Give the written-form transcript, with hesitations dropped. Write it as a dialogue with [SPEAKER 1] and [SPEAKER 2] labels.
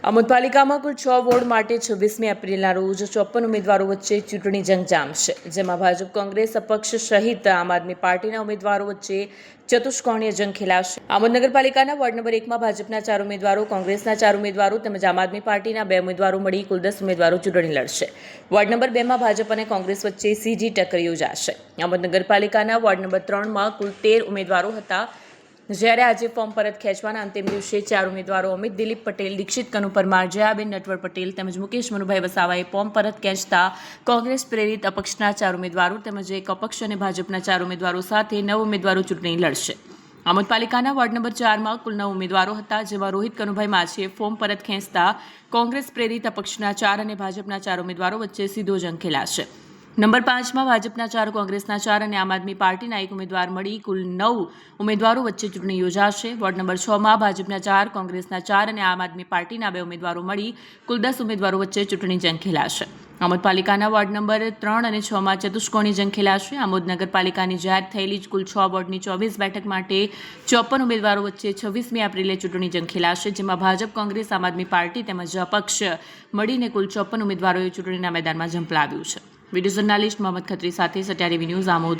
[SPEAKER 1] આમોદ પાલિકામાં કુલ 6 વોર્ડ માટે 26મી એપ્રિલના રોજ 54 ઉમેદવારો વચ્ચે ચૂંટણી જંગ જામશે, જેમાં ભાજપ કોંગ્રેસ અપક્ષ સહિત આમ આદમી પાર્ટીના ઉમેદવારો વચ્ચે ચતુષ્કોણીય જંગ ખેલાશે। આમોદ નગરપાલિકાના વોર્ડ નંબર 1માં ભાજપના 4 ઉમેદવારો, કોંગ્રેસના 4 ઉમેદવારો તેમજ આમ આદમી પાર્ટીના 2 ઉમેદવારો મળી કુલ 10 ઉમેદવારો ચૂંટણી લડશે। વોર્ડ નંબર 2માં ભાજપ અને કોંગ્રેસ વચ્ચે સીધી ટક્કર યોજાશે। આમોદ નગરપાલિકાના વોર્ડ નંબર 3માં કુલ 13 ઉમેદવારો હતા, જ્યારે આજે ફોર્મ પરત ખેંચવાના અંતિમ દિવસે 4 ઉમેદવારો અમિત દિલીપ પટેલ, દીક્ષિત કનુ પરમાર, જયાબેન નટવર પટેલ તેમજ મુકેશ મનુભાઈ વસાવાએ ફોર્મ પરત ખેંચતા કોંગ્રેસ પ્રેરિત અપક્ષના 4 ઉમેદવારો તેમજ એક અપક્ષ અને ભાજપના 4 ઉમેદવારો સાથે 9 ઉમેદવારો ચૂંટણી લડશે। આમોદ પાલિકાના વોર્ડ નંબર 4માં કુલ 9 ઉમેદવારો હતા, જેમાં રોહિત કનુભાઈ માછીએ ફોર્મ પરત ખેંચતા કોંગ્રેસ પ્રેરિત અપક્ષના 4 અને ભાજપના 4 ઉમેદવારો વચ્ચે સીધો જંગ ખેલાશે। નંબર 5માં ભાજપના 4, કોંગ્રેસના 4 અને આમ આદમી પાર્ટીના 1 ઉમેદવાર મળી કુલ 9 ઉમેદવારો વચ્ચે ચૂંટણી યોજાશે। વોર્ડ નંબર 6માં ભાજપના 4, કોંગ્રેસના 4 અને આમ આદમી પાર્ટીના 2 ઉમેદવારો મળી કુલ 10 ઉમેદવારો વચ્ચે ચૂંટણી જંગ ખેલાશે। આમોદ પાલિકાના વોર્ડ નંબર 3 અને 6માં ચતુષ્કોણી જંગ ખેલાશે। આમોદ નગરપાલિકાની જાહેર થયેલી કુલ 6 વોર્ડની 24 બેઠક માટે 54 ઉમેદવારો વચ્ચે 26મી એપ્રિલે ચૂંટણી જંગ ખેલાશે, જેમાં ભાજપ, કોંગ્રેસ, આમ આદમી પાર્ટી તેમજ અપક્ષ મળીને કુલ 54 ઉમેદવારોએ ચૂંટણીના મેદાનમાં ઝંપલાવ્યું છે। વિડીયો જર્નાલિસ્ટ મોહમ્મદ ખત્રી સાથે સત્યા ટીવી ન્યૂઝ, આમોદ।